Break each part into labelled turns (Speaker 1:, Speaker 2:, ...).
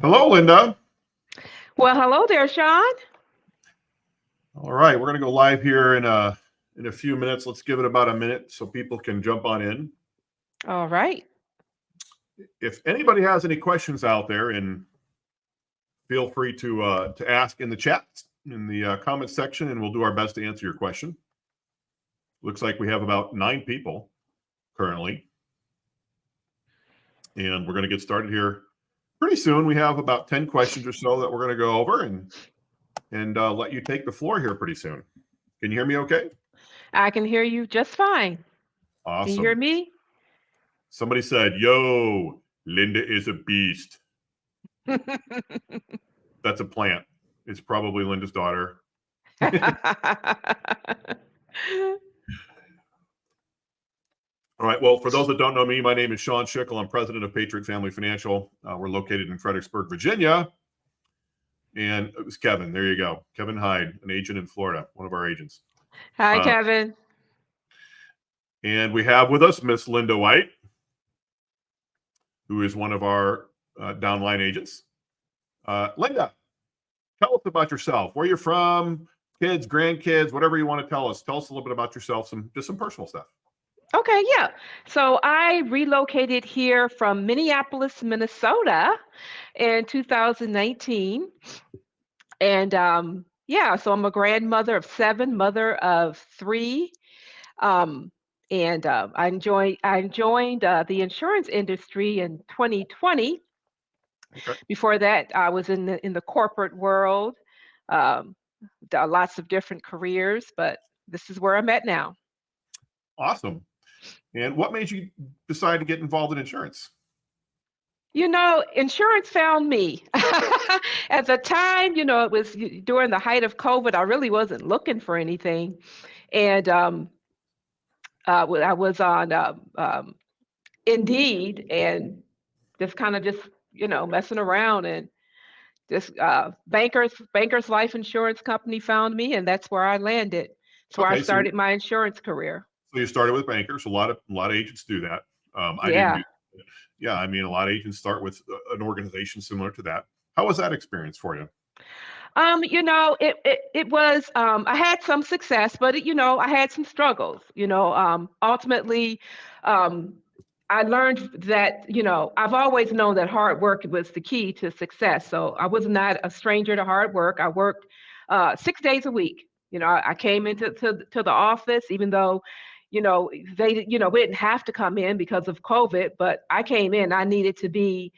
Speaker 1: Hello, Linda.
Speaker 2: Well, hello there, Sean.
Speaker 1: All right, we're going to go live here in a few minutes. Let's give it about a minute so people can jump on in.
Speaker 2: All right.
Speaker 1: If anybody has any questions out there, and feel free to ask in the chat in the comment section, and we'll do our best to answer your question. Looks like we have about 9 people currently, and we're going to get started here pretty soon. We have about 10 questions or so that we're going to go over and let you take the floor here pretty soon. Can you hear me okay?
Speaker 2: I can hear you just fine. Can you hear
Speaker 1: Awesome.
Speaker 2: me?
Speaker 1: Somebody said, "Yo, Linda is a beast." That's a plant. It's probably Linda's daughter. All right. Well, for those that don't know me, my name is Sean Schickel. I'm president of Patriot Family Financial. We're located in Fredericksburg, Virginia. And it was Kevin. There you go. Kevin Hyde, an agent in Florida, one of our agents.
Speaker 2: Hi,
Speaker 1: Uh,
Speaker 2: Kevin.
Speaker 1: and we have with us Miss Linda White, who is one of our downline agents. Linda, tell us about yourself, where you're from, kids, grandkids, whatever you want to tell us. Tell us a little bit about yourself, just some personal stuff.
Speaker 2: Okay, yeah. So I relocated here from Minneapolis, Minnesota in 2019. And yeah, so I'm a grandmother of 7, mother of 3. Um, and I joined the insurance industry in 2020.
Speaker 1: Okay.
Speaker 2: Before that, I was in the corporate world. Um, Lots of different careers, but this is where I'm at now.
Speaker 1: Awesome. And what made you decide to get involved in insurance?
Speaker 2: Insurance found me. At the time, it was during the height of COVID. I really wasn't looking for anything. And I was on Indeed and just kind of just, messing around. And this Bankers Life Insurance Company found me, and that's where I landed. It's where I
Speaker 1: Okay, so
Speaker 2: started my insurance career.
Speaker 1: you started with bankers. A lot of agents do that. I didn't do
Speaker 2: Yeah.
Speaker 1: that. Yeah, I mean, a lot of agents start with an organization similar to that. How was that experience for you?
Speaker 2: It was I had some success, but I had some struggles. Ultimately, um, I learned that I've always known that hard work was the key to success. So I was not a stranger to hard work. I worked 6 days a week. I came into the office, even though we didn't have to come in because of COVID, but I came in. I needed to be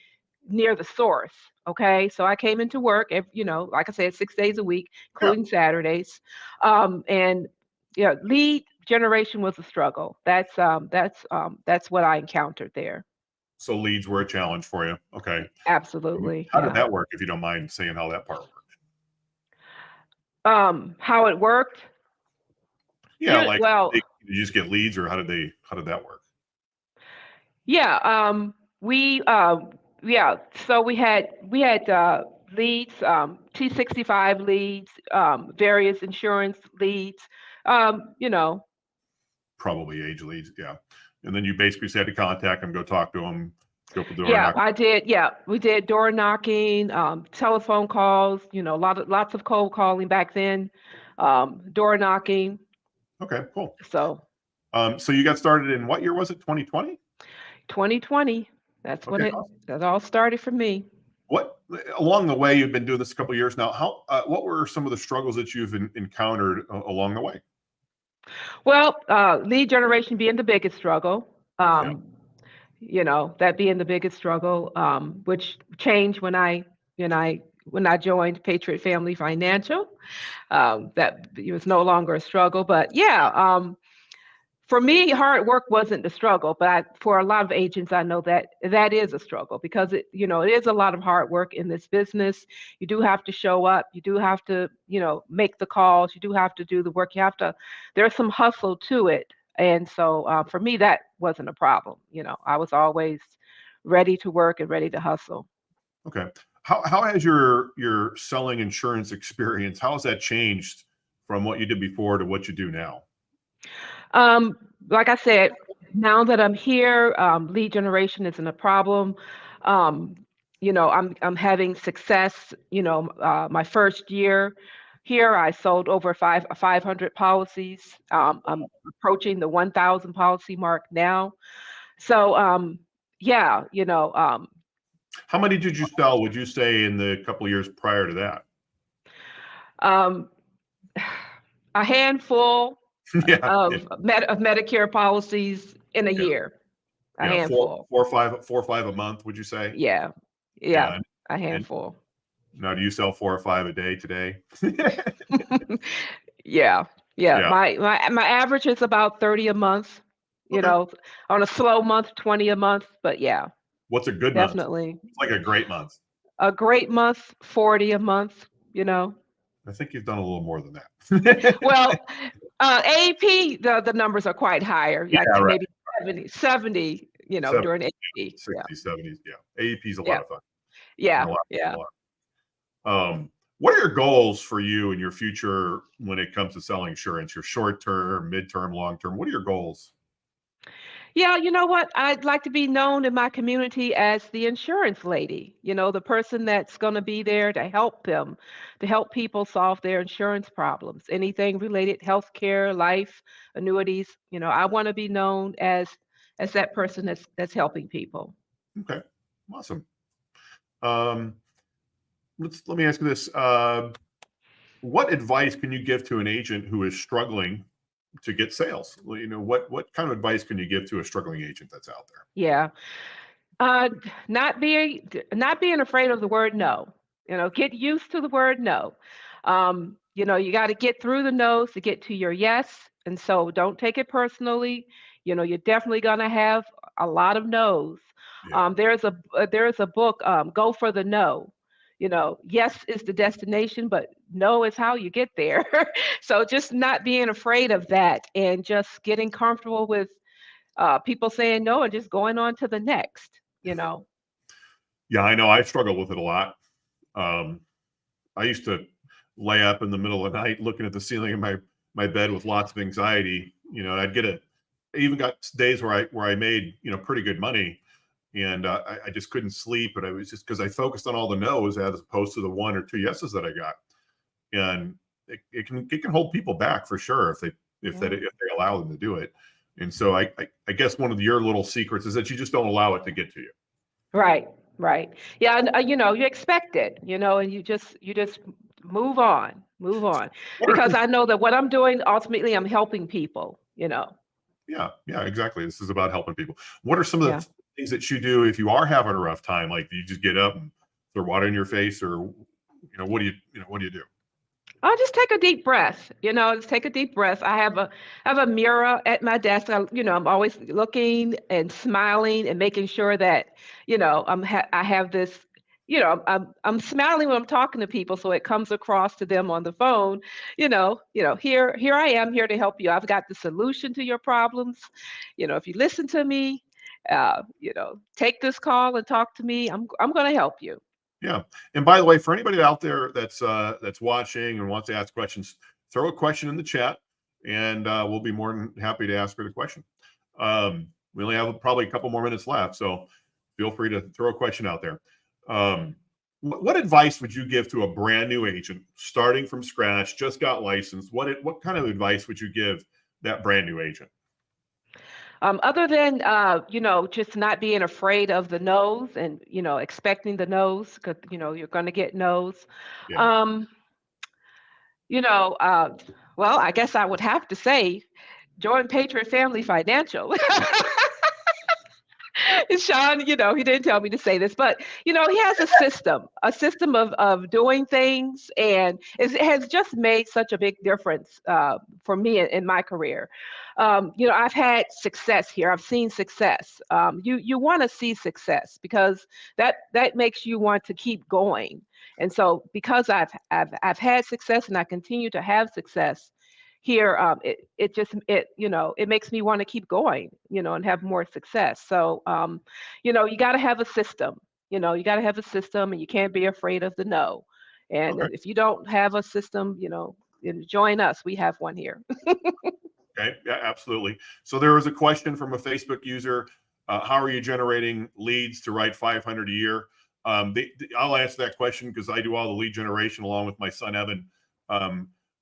Speaker 2: near the source. Okay, so I came into work, like I said, 6 days a week,
Speaker 1: Yeah.
Speaker 2: including Saturdays, and yeah, lead generation was a struggle. That's what I encountered there.
Speaker 1: So leads were a challenge for you. Okay.
Speaker 2: Absolutely,
Speaker 1: How did
Speaker 2: yeah.
Speaker 1: that work? If you don't mind saying how that part worked.
Speaker 2: How it worked?
Speaker 1: Yeah, like
Speaker 2: Well,
Speaker 1: did you just get leads, or how did that work?
Speaker 2: yeah. We yeah. So we had leads, T65 leads, various insurance leads. Um, you know,
Speaker 1: Probably age leads. Yeah. And then you basically said to contact them, go talk to them, go up the door,
Speaker 2: Yeah,
Speaker 1: knock.
Speaker 2: I did. Yeah, we did door knocking, telephone calls. Lots of cold calling back then, door knocking.
Speaker 1: Okay, cool.
Speaker 2: So
Speaker 1: So you got started in what year was it? 2020?
Speaker 2: 2020, that's when
Speaker 1: Okay,
Speaker 2: it
Speaker 1: awesome.
Speaker 2: that all started for me.
Speaker 1: What along the way, you've been doing this a couple of years now. How what were some of the struggles that you've encountered along the way?
Speaker 2: Well, lead generation being the biggest struggle.
Speaker 1: Yeah.
Speaker 2: That being the biggest struggle, which changed when I joined Patriot Family Financial. That it was no longer a struggle, but yeah. For me, hard work wasn't the struggle, but for a lot of agents, I know that that is a struggle because it is a lot of hard work in this business. You do have to show up. You do have to, make the calls. You do have to do the work. There's some hustle to it. And so for me, that wasn't a problem. I was always ready to work and ready to hustle.
Speaker 1: Okay. How has your selling insurance experience, how has that changed from what you did before to what you do now?
Speaker 2: Um, like I said, now that I'm here, lead generation isn't a problem. Um, I'm having success. My first year here, I sold over 500 policies. I'm approaching the 1,000 policy mark now. So, yeah,
Speaker 1: How many did you sell, would you say, in the couple of years prior to that?
Speaker 2: um, a handful
Speaker 1: Yeah, yeah,
Speaker 2: of Medicare policies in a
Speaker 1: yeah,
Speaker 2: year. A
Speaker 1: yeah.
Speaker 2: handful.
Speaker 1: 4 or 5 a month, would you say?
Speaker 2: Yeah, yeah,
Speaker 1: Yeah.
Speaker 2: a
Speaker 1: And
Speaker 2: handful.
Speaker 1: now, do you sell 4 or 5 a day today?
Speaker 2: Yeah, yeah.
Speaker 1: Yeah.
Speaker 2: My average is about 30 a month. You
Speaker 1: Okay.
Speaker 2: know, on a slow month, 20 a month. But yeah,
Speaker 1: What's a good month?
Speaker 2: definitely
Speaker 1: It's like a great month.
Speaker 2: a great month, 40 a month.
Speaker 1: I think you've done a little more than that.
Speaker 2: Well, AEP, the numbers are quite higher,
Speaker 1: Yeah,
Speaker 2: like
Speaker 1: right.
Speaker 2: maybe 70,
Speaker 1: 70,
Speaker 2: during AEP. Yeah,
Speaker 1: 60s, 70s. Yeah. AEP is a
Speaker 2: yeah,
Speaker 1: lot of fun. And
Speaker 2: yeah,
Speaker 1: a lot, a
Speaker 2: yeah.
Speaker 1: lot. What are your goals for you in your future when it comes to selling insurance? Your short term, midterm, long term. What are your goals?
Speaker 2: Yeah, you know what? I'd like to be known in my community as the insurance lady, the person that's going to be there to help them, to help people solve their insurance problems, anything related healthcare, life, annuities. I want to be known as that person that's helping people.
Speaker 1: Okay. Awesome. Um, let me ask you this. What advice can you give to an agent who is struggling to get sales? Well, what kind of advice can you give to a struggling agent that's out there?
Speaker 2: Yeah. Uh, not being afraid of the word no. Get used to the word no. You got to get through the no's to get to your yes, and so don't take it personally. You're definitely gonna have a lot of no's.
Speaker 1: Yeah.
Speaker 2: There's a book, Go for the No. Yes is the destination, but no is how you get there. So just not being afraid of that and just getting comfortable with people saying no and just going on to the next.
Speaker 1: Yeah, I know I struggle with it a lot. Um, I used to lay up in the middle of the night looking at the ceiling of my bed with lots of anxiety. I'd get I even got days where I made pretty good money, and I just couldn't sleep. But I was just because I focused on all the no's as opposed to the one or two yeses that I got, and it can hold people back for sure if they allow them to do it. And so I guess one of your little secrets is that you just don't allow it to get to you.
Speaker 2: Right, right. Yeah, and you expect it, and you just move on,
Speaker 1: What are
Speaker 2: because
Speaker 1: some
Speaker 2: I know that what I'm doing ultimately I'm helping people.
Speaker 1: Yeah, yeah, exactly. This is about helping people. What are some of
Speaker 2: Yeah.
Speaker 1: the things that you do if you are having a rough time? Like, do you just get up and throw water in your face, or what do you do?
Speaker 2: I'll just take a deep breath. Just take a deep breath. I have a mirror at my desk. I'm always looking and smiling and making sure that, I have this, I'm smiling when I'm talking to people so it comes across to them on the phone. Here I am here to help you. I've got the solution to your problems. If you listen to me, take this call and talk to me. I'm going to help you.
Speaker 1: Yeah. And by the way, for anybody out there that's watching and wants to ask questions, throw a question in the chat, and we'll be more than happy to ask her the question. We only have probably a couple more minutes left, so feel free to throw a question out there. What advice would you give to a brand new agent starting from scratch, just got licensed? What kind of advice would you give that brand new agent?
Speaker 2: Other than just not being afraid of the no's and expecting the no's, because you're going to get no's.
Speaker 1: Yeah.
Speaker 2: Um, you know, uh, well, I guess I would have to say join Patriot Family Financial. Sean, he didn't tell me to say this, but he has a system of doing things, and it has just made such a big difference for me in my career. I've had success here. I've seen success. You want to see success because that makes you want to keep going. And so, because I've had success and I continue to have success here, it makes me want to keep going, and have more success. So you got to have a system. You got to have a system, and you can't be afraid of the no. And
Speaker 1: Okay.
Speaker 2: if you don't have a system, then join us. We have one here.
Speaker 1: Okay. Yeah, absolutely. So there was a question from a Facebook user. How are you generating leads to write 500 a year? I'll answer that question because I do all the lead generation along with my son Evan.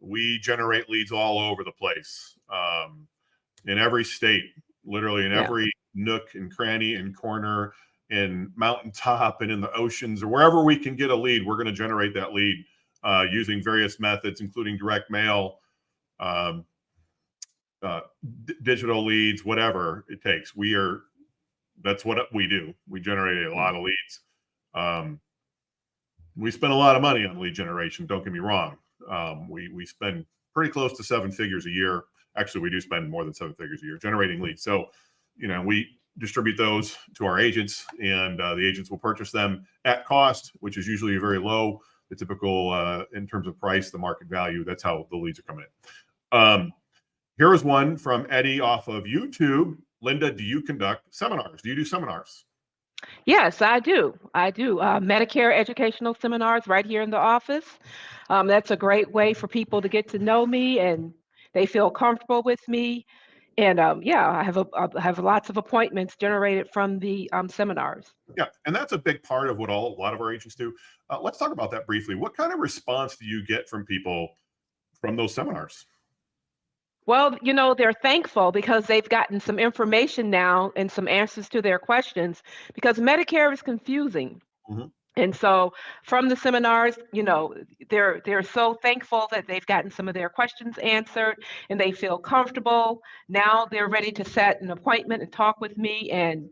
Speaker 1: We generate leads all over the place, in every state, literally in
Speaker 2: Yeah.
Speaker 1: every nook and cranny and corner, in mountaintop and in the oceans, or wherever we can get a lead. We're going to generate that lead using various methods, including direct mail, um, digital leads, whatever it takes. That's what we do. We generate a lot of leads. We spend a lot of money on lead generation. Don't get me wrong. We spend pretty close to 7 figures a year. Actually, we do spend more than 7 figures a year generating leads. So, we distribute those to our agents, and the agents will purchase them at cost, which is usually very low. The typical, in terms of price, the market value. That's how the leads are coming in. Here is one from Eddie off of YouTube. Linda, do you conduct seminars? Do you do seminars?
Speaker 2: Yes, I do. I do. Medicare educational seminars right here in the office. That's a great way for people to get to know me and they feel comfortable with me. And yeah, I have lots of appointments generated from the seminars.
Speaker 1: Yeah, and that's a big part of what a lot of our agents do. Let's talk about that briefly. What kind of response do you get from people from those seminars?
Speaker 2: Well, they're thankful because they've gotten some information now and some answers to their questions because Medicare is confusing.
Speaker 1: Mhm.
Speaker 2: And so from the seminars, they're so thankful that they've gotten some of their questions answered and they feel comfortable. Now they're ready to set an appointment and talk with me and,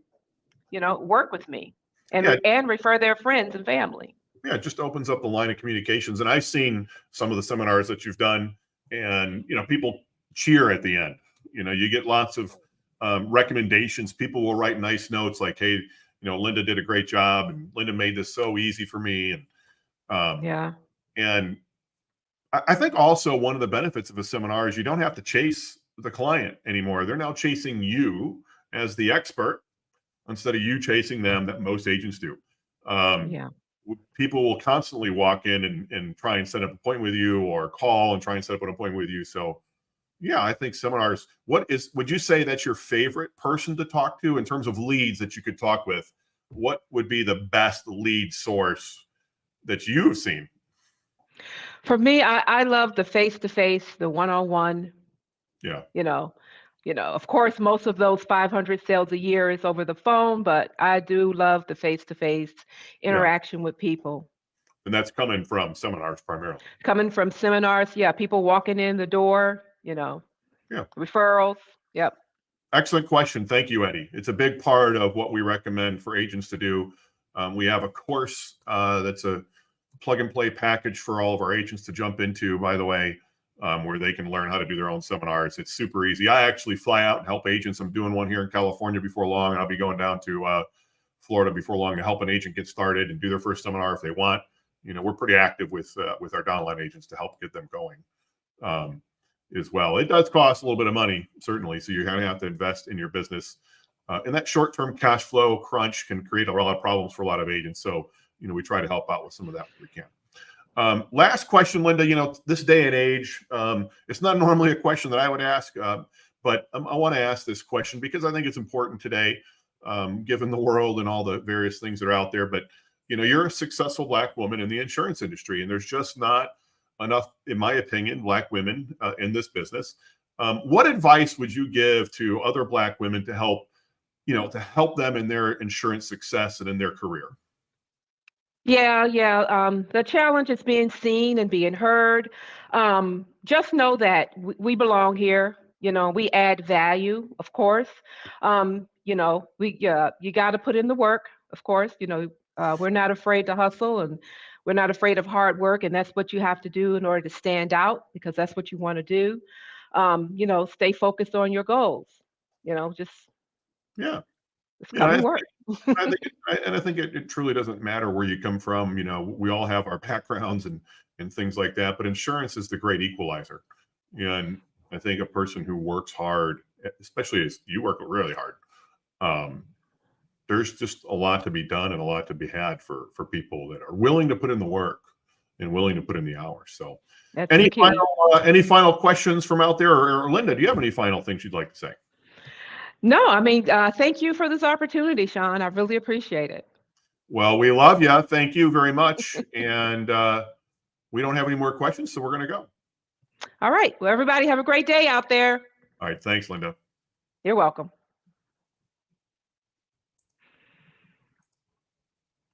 Speaker 2: work with me and
Speaker 1: Yeah,
Speaker 2: and refer their friends and family.
Speaker 1: yeah, it just opens up the line of communications. And I've seen some of the seminars that you've done, and people cheer at the end. You get lots of recommendations. People will write nice notes like, "Hey, Linda did a great job, and Linda made this so easy for me." Um,
Speaker 2: Yeah.
Speaker 1: and I think also one of the benefits of a seminar is you don't have to chase the client anymore. They're now chasing you as the expert instead of you chasing them that most agents do. Um,
Speaker 2: Yeah.
Speaker 1: People will constantly walk in and try and set up an appointment with you, or call and try and set up an appointment with you. So yeah, I think seminars. Would you say that's your favorite person to talk to in terms of leads that you could talk with? What would be the best lead source that you've seen?
Speaker 2: For me, I love the face to face, the one on one.
Speaker 1: Yeah.
Speaker 2: You know, of course, most of those 500 sales a year is over the phone, but I do love the face-to-face
Speaker 1: Yeah.
Speaker 2: interaction with people.
Speaker 1: And that's coming from seminars primarily.
Speaker 2: Coming from seminars, yeah, people walking in the door,
Speaker 1: Yeah.
Speaker 2: referrals. Yep.
Speaker 1: Excellent question. Thank you, Eddie. It's a big part of what we recommend for agents to do. We have a course that's a plug and play package for all of our agents to jump into, by the way, where they can learn how to do their own seminars. It's super easy. I actually fly out and help agents. I'm doing one here in California before long, and I'll be going down to Florida before long to help an agent get started and do their first seminar if they want. We're pretty active with our downline agents to help get them going. As well. It does cost a little bit of money, certainly. So you're going to have to invest in your business. And that short-term cash flow crunch can create a lot of problems for a lot of agents. So, we try to help out with some of that when we can. Last question, Linda. This day and age, it's not normally a question that I would ask, but I want to ask this question because I think it's important today, given the world and all the various things that are out there. But, you're a successful Black woman in the insurance industry, and there's just not enough, in my opinion, Black women in this business. What advice would you give to other Black women to help them in their insurance success and in their career?
Speaker 2: Yeah, yeah. The challenge is being seen and being heard. Just know that we belong here. We add value, of course. You got to put in the work, of course. We're not afraid to hustle and we're not afraid of hard work, and that's what you have to do in order to stand out because that's what you want to do. Stay focused on your goals. Just
Speaker 1: Yeah.
Speaker 2: come
Speaker 1: Yeah.
Speaker 2: and work.
Speaker 1: I think it truly doesn't matter where you come from. We all have our backgrounds and things like that, but insurance is the great equalizer. And I think a person who works hard, especially as you work really hard, there's just a lot to be done and a lot to be had for people that are willing to put in the work and willing to put in the hours. So,
Speaker 2: That's the key.
Speaker 1: any final questions from out there, or Linda? Do you have any final things you'd like to say?
Speaker 2: No, I mean, thank you for this opportunity, Sean. I really appreciate it.
Speaker 1: Well, we love you. Thank you very much. And we don't have any more questions, so we're going to go.
Speaker 2: All right. Well, everybody have a great day out there.
Speaker 1: All right. Thanks, Linda.
Speaker 2: You're welcome.